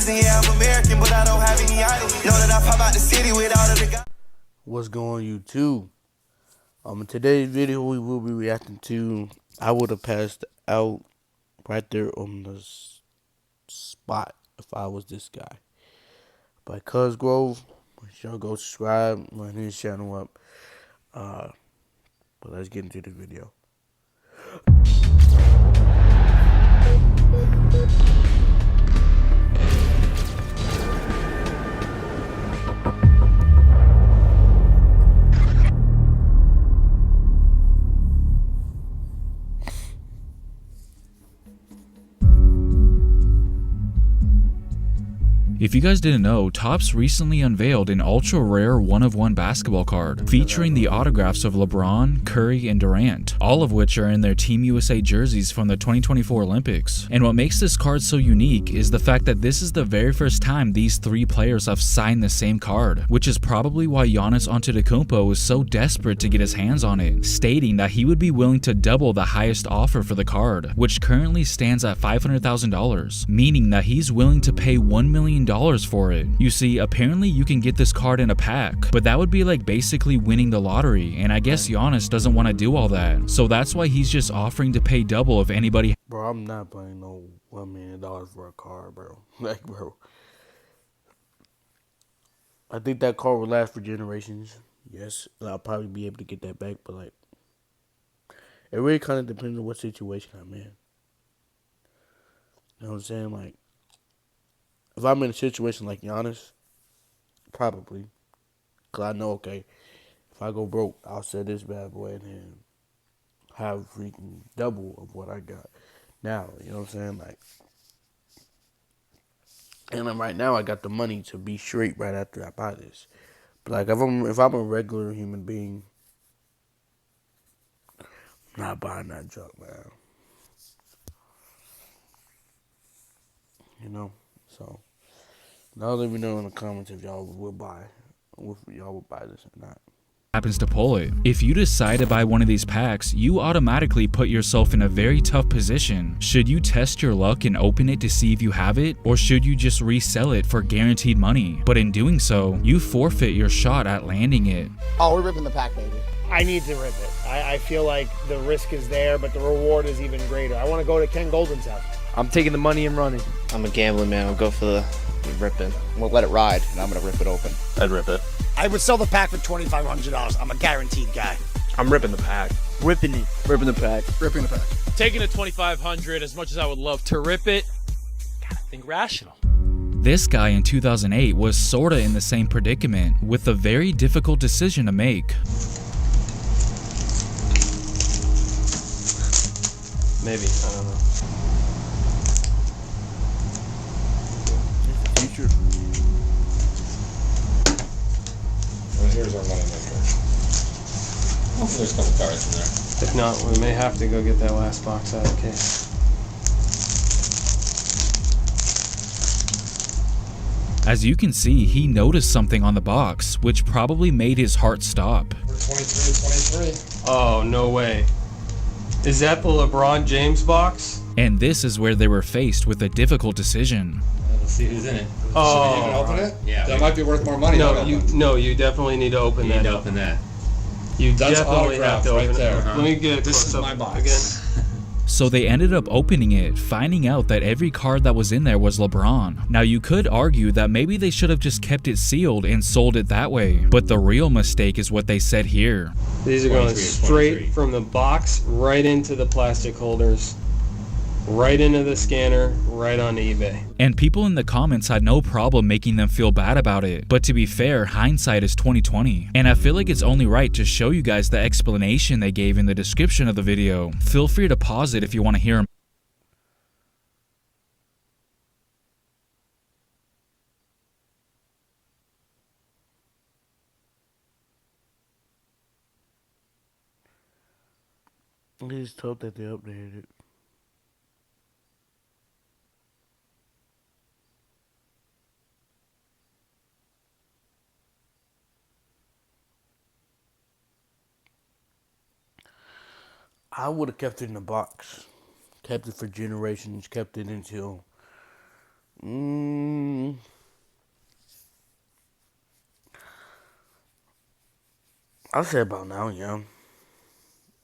listen, yeah, I'm American, but I don't have any idols. Know that I pop out the city with all of the guys. What's going on, YouTube? In today's video, we will be reacting to I would have passed out right there on the spot if I was this guy. By Cuzgrove. Make sure go subscribe, run his channel up. But let's get into the video. If you guys didn't know, Topps recently unveiled an ultra rare one-of-one basketball card featuring the autographs of LeBron, Curry, and Durant, all of which are in their Team USA jerseys from the 2024 Olympics. And what makes this card so unique is the fact that this is the very first time these three players have signed the same card, which is probably why Giannis Antetokounmpo was so desperate to get his hands on it, stating that he would be willing to double the highest offer for the card, which currently stands at $500,000, meaning that he's willing to pay $1 million for it. You see, apparently you can get this card in a pack, but that would be like basically winning the lottery, and I guess Giannis doesn't want to do all that, so that's why he's just offering to pay double if anybody. Bro, I'm not paying no $1 million for a card, bro. Like, bro, I think that card will last for generations. Yes, I'll probably be able to get that back, but like, it really kind of depends on what situation I'm in. You know what I'm saying? Like, if I'm in a situation like Giannis, probably. Because I know, okay, if I go broke, I'll sell this bad boy and then have freaking double of what I got now. You know what I'm saying? Like, and then right now I got the money to be straight right after I buy this. But like, if I'm a regular human being, I'm not buying that junk, man. You know? So, now let me know in the comments if y'all would buy this or not. Happens to pull it. If you decide to buy one of these packs, you automatically put yourself in a very tough position. Should you test your luck and open it to see if you have it, or should you just resell it for guaranteed money? But in doing so, you forfeit your shot at landing it. Oh, we're ripping the pack, baby. I need to rip it. I feel like the risk is there, but the reward is even greater. I want to go to Ken Golden's house. I'm taking the money and running. I'm a gambling man. I'll go for the ripping. We'll let it ride, and I'm going to rip it open. I'd rip it. I would sell the pack for $2,500. I'm a guaranteed guy. I'm ripping the pack. Ripping it. Ripping the pack. Ripping the pack. Taking a $2,500, as much as I would love to rip it, gotta think rational. This guy in 2008 was sorta in the same predicament, with a very difficult decision to make. Maybe, I don't know. Future. Well, here's our money maker. Hopefully there's a couple cards in there. If not, we may have to go get that last box out of the case. As you can see, he noticed something on the box, which probably made his heart stop. We're 23 to 23. Oh, no way. Is that the LeBron James box? And this is where they were faced with a difficult decision. Let's see who's in it. Oh. Should we even open it? Yeah. That we- might be worth more money. No, you definitely need to open You that need to up. open that. You That's definitely have autographed to open right there. it. Let me get a This is close my up box. again. So they ended up opening it, finding out that every card that was in there was LeBron. Now you could argue that maybe they should have just kept it sealed and sold it that way, but the real mistake is what they said here. These are going 23 is straight 23. from the box right into the plastic holders, right into the scanner, right onto eBay. And people in the comments had no problem making them feel bad about it. But to be fair, hindsight is 2020. And I feel like it's only right to show you guys the explanation they gave in the description of the video. Feel free to pause it if you want to hear them. He's told that they updated it. I would have kept it in the box. Kept it for generations. Kept it until I'll say about now, yeah.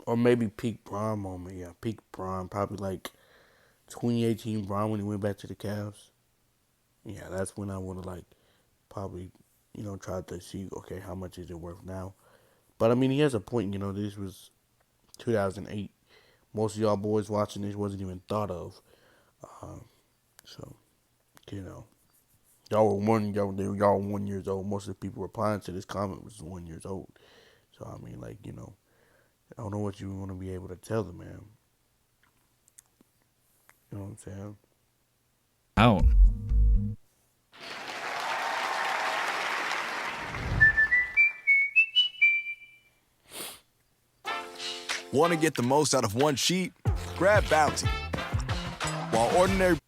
Or maybe peak prime moment, yeah. Peak prime, probably like 2018 prime when he went back to the Cavs. Yeah, that's when I would have like probably, tried to see, okay, how much is it worth now? But I mean, he has a point. This was 2008. Most of y'all boys watching this wasn't even thought of. So, you know, y'all were 1 years old. Most of the people replying to this comment was 1 years old. So I mean, like, I don't know what you want to be able to tell the man. You know what I'm saying? Out. Want to get the most out of one sheet? Grab Bounty. While ordinary.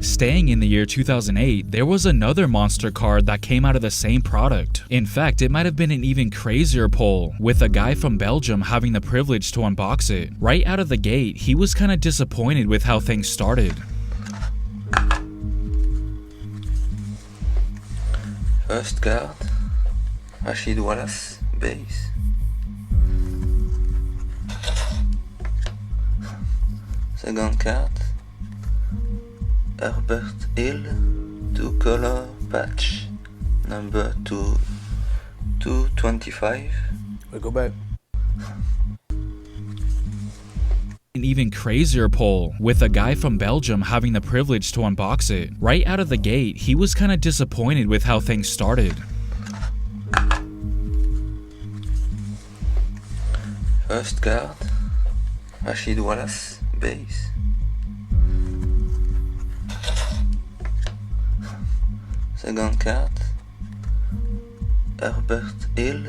Staying in the year 2008, there was another monster card that came out of the same product. In fact, it might have been an even crazier pull, with a guy from Belgium having the privilege to unbox it. Right out of the gate, he was kinda disappointed with how things started. First card, Rashid Wallace, base. Second card, Herbert Hill, 2-color patch, number 225. Wait, go back. An even crazier pull, with a guy from Belgium having the privilege to unbox it. Right out of the gate, he was kinda disappointed with how things started. First card, Rashid Wallace, base. Second card, Herbert Hill,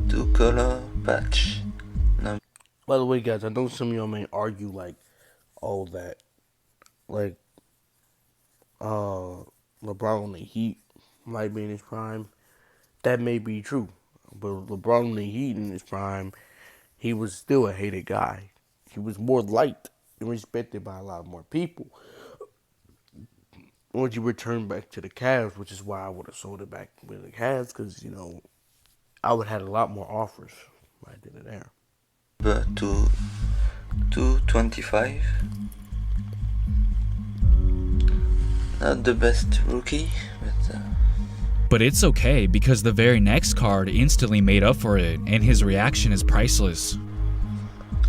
2-color patch. By the way, guys, I know some of y'all may argue like, oh, that, like, LeBron on the Heat might be in his prime. That may be true, but LeBron on the Heat in his prime, he was still a hated guy. He was more liked and respected by a lot more people. Once you return back to the Cavs, which is why I would have sold it back with the Cavs, because, I would have had a lot more offers when I did it there. But 225. Not the best rookie, But it's okay, because the very next card instantly made up for it, and his reaction is priceless.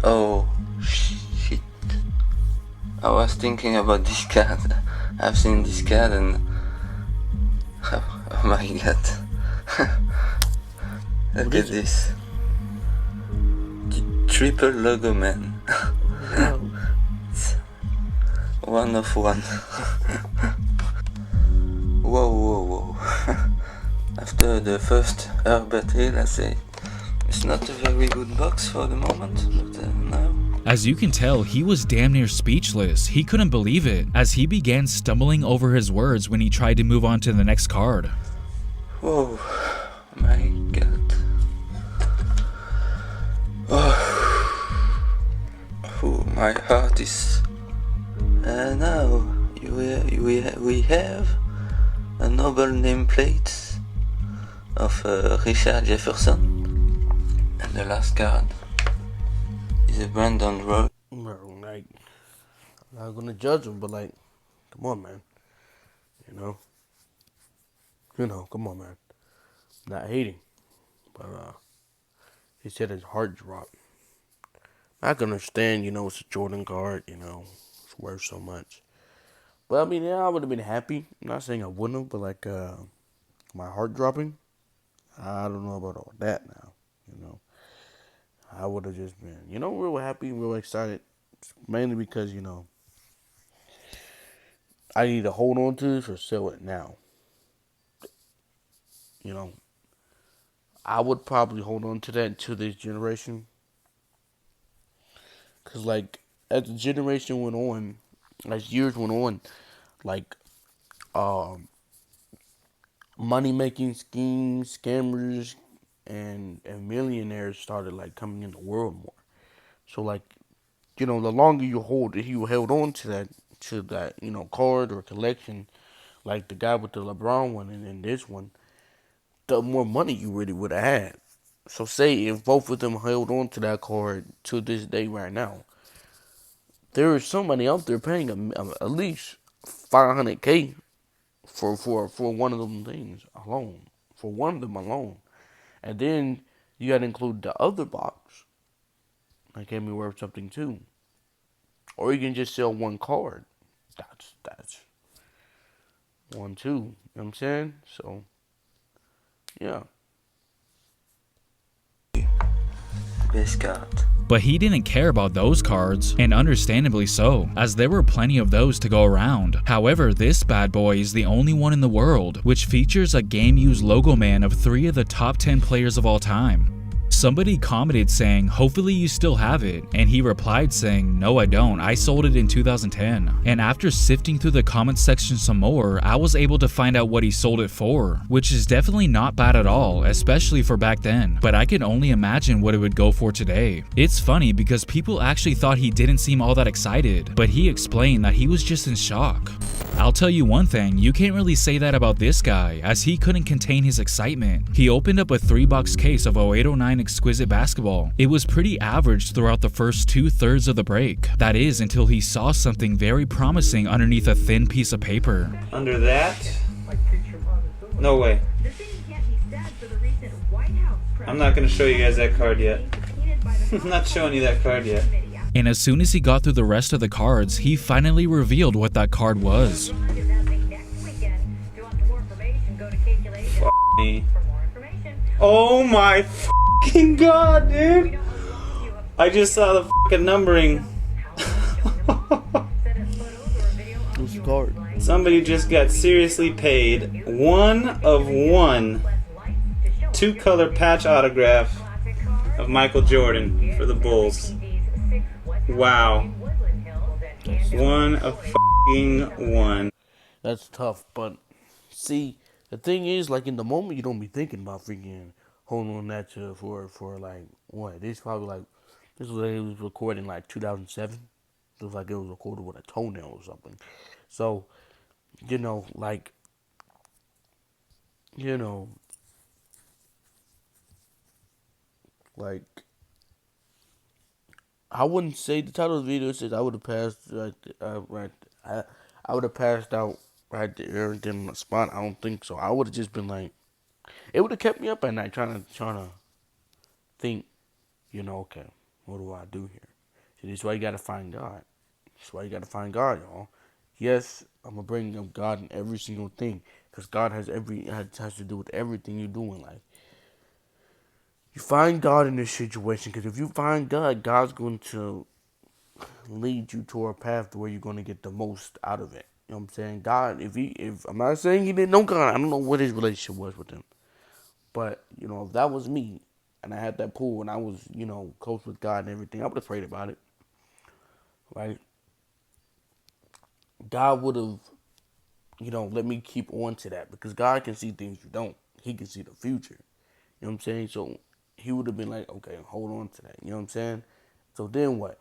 Oh, shit. I was thinking about this card. I've seen this card and... Oh my god. Look at this. The triple logo man. 1 of 1. Whoa. After the first Herbert Hill, I say it's not a very good box for the moment, but now. As you can tell, he was damn near speechless. He couldn't believe it, as he began stumbling over his words when he tried to move on to the next card. Whoa, my god. Oh, my heart is... now, we have a noble nameplate of Richard Jefferson. And the last card is a Brandon Roy. Like, I'm not gonna judge him, but like, come on, man. Come on, man. Not hating, but he said his heart dropped. I can understand, it's a Jordan card, it's worth so much. But I mean, yeah, I would have been happy. I'm not saying I wouldn't have, but like, my heart dropping, I don't know about all that now, I would have just been, real happy, real excited. Mainly because, I need to hold on to this or sell it now. I would probably hold on to that until this generation. Because, like, as the generation went on, as years went on, like, money-making schemes, scammers, and millionaires started, like, coming in the world more. So, like, the longer you held on to to that, you know, card or collection, like the guy with the LeBron one and then this one, the more money you really would have had. So say if both of them held on to that card to this day right now, there is somebody out there paying at least $500K for one of them things alone, for one of them alone, and then you got to include the other box. That can be worth something too. Or you can just sell one card. That's 1, 2. You know what I'm saying? So, yeah. Best card. But he didn't care about those cards, and understandably so, as there were plenty of those to go around. However, this bad boy is the only one in the world, which features a Game Used logo man of 3 of the top 10 players of all time. Somebody commented saying, hopefully you still have it, and he replied saying, no I don't, I sold it in 2010. And after sifting through the comment section some more, I was able to find out what he sold it for, which is definitely not bad at all, especially for back then, but I can only imagine what it would go for today. It's funny because people actually thought he didn't seem all that excited, but he explained that he was just in shock. I'll tell you one thing, you can't really say that about this guy, as he couldn't contain his excitement. He opened up a 3-box case of 0809 Exquisite Basketball. It was pretty average throughout the first 2/3 of the break. That is, until he saw something very promising underneath a thin piece of paper. Under that? No way. I'm not going to show you guys that card yet. I'm not showing you that card yet. And as soon as he got through the rest of the cards, he finally revealed what that card was. Me. Oh my fucking god, dude! I just saw the fucking numbering. Who's the card? Somebody just got seriously paid 1 of 1 2-color patch autograph of Michael Jordan for the Bulls. Wow. 1 of fucking 1. That's tough, but see, the thing is, like in the moment, you don't be thinking about freaking holding on that to for like what? This probably like this was like it was recording like 2007. It was like it was recorded with a toenail or something. So, you know, like, you know, like. I wouldn't say the title of the video says I would have passed I would have passed out right there and then on the spot. I don't think so. I would have just been like, it would have kept me up at night trying to think, you know, okay, what do I do here? See, this is why you gotta find God. That's why you gotta find God, y'all. Yes, I'm gonna bring up God in every single thing, because God has to do with everything you do in life. You find God in this situation, because if you find God, God's going to lead you to a path to where you're going to get the most out of it. You know what I'm saying? God, if I'm not saying he didn't know God, I don't know what his relationship was with him. But, you know, if that was me, and I had that pool, and I was, you know, close with God and everything, I would have prayed about it. Right? God would have, you know, let me keep on to that, because God can see things you don't. He can see the future. You know what I'm saying? So he would have been like, okay, hold on to that. You know what I'm saying? So then what?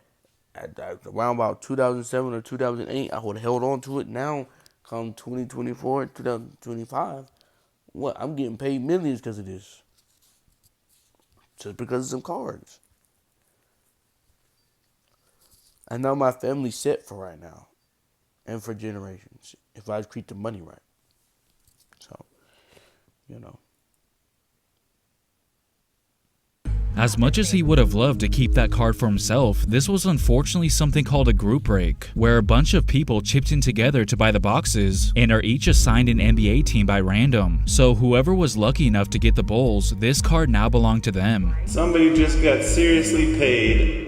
At around about 2007 or 2008, I would have held on to it. Now, come 2024, 2025, what? I'm getting paid millions because of this. Just because of some cards. I know my family's set for right now. And for generations. If I treat the money right. So, you know. As much as he would have loved to keep that card for himself, this was unfortunately something called a group break, where a bunch of people chipped in together to buy the boxes and are each assigned an NBA team by random. So whoever was lucky enough to get the Bulls, this card now belonged to them. Somebody just got seriously paid.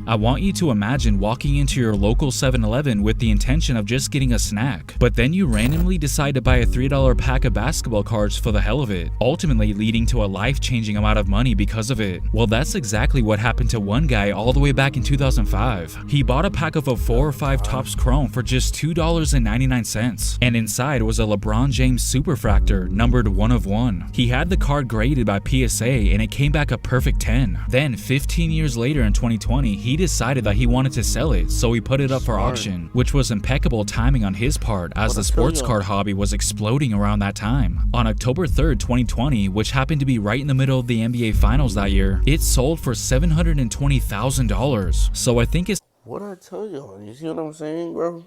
I want you to imagine walking into your local 7-Eleven with the intention of just getting a snack, but then you randomly decide to buy a $3 pack of basketball cards for the hell of it, ultimately leading to a life-changing amount of money because of it. Well, that's exactly what happened to one guy all the way back in 2005. He bought a pack of a 4 or 5 Topps Chrome for just $2.99, and inside was a LeBron James Superfractor numbered 1 of 1. He had the card graded by PSA and it came back a perfect 10. Then 15 years later in 2020, he he decided that he wanted to sell it, so he put it up for auction, which was impeccable timing on his part as the sports card hobby was exploding around that time. On October 3rd, 2020, which happened to be right in the middle of the NBA Finals that year, it sold for $720,000. So I think it's... What I tell y'all, you see what I'm saying, bro?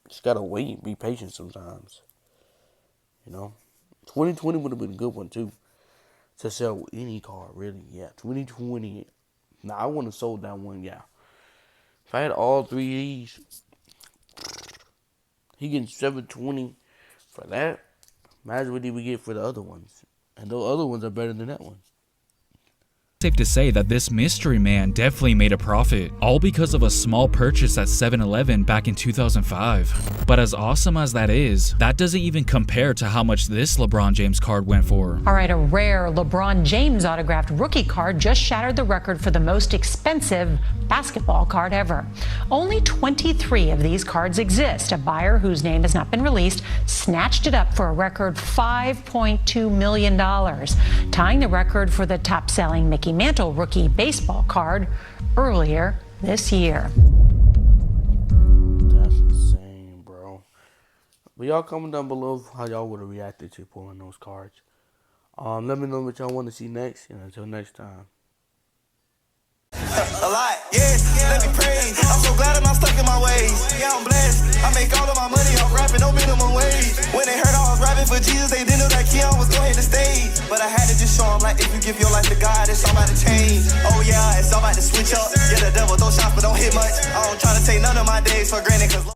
Just gotta wait, be patient sometimes. You know? 2020 would have been a good one, too. To sell any card, really, yeah. 2020. Now, I wouldn't have sold that one, yeah. If I had all three of these, he getting $720 for that. Imagine what he would get for the other ones. And those other ones are better than that one. safe to say that this mystery man definitely made a profit, all because of a small purchase at 7-Eleven back in 2005. But as awesome as that is, that doesn't even compare to how much this LeBron James card went for. All right, a rare LeBron James autographed rookie card just shattered the record for the most expensive basketball card ever. Only 23 of these cards exist. A buyer whose name has not been released snatched it up for a record $5.2 million, tying the record for the top-selling Mickey Mantle rookie baseball card earlier this year. That's insane, bro. But y'all comment down below how y'all would have reacted to pulling those cards. Let me know what y'all want to see next, and until next time. A lot, yes, let me pray. I'm so glad I'm not stuck in my ways. Yeah, I'm blessed. I make all of my money off rapping, no minimum wage. When they heard I was rapping for Jesus, they didn't know that Keon was going to stage. But I had to just show them, like, if you give your life to God, it's all about to change. Oh yeah, it's all about to switch up. Yeah, the devil throw shots, but don't hit much. I don't try to take none of my days for granted, cause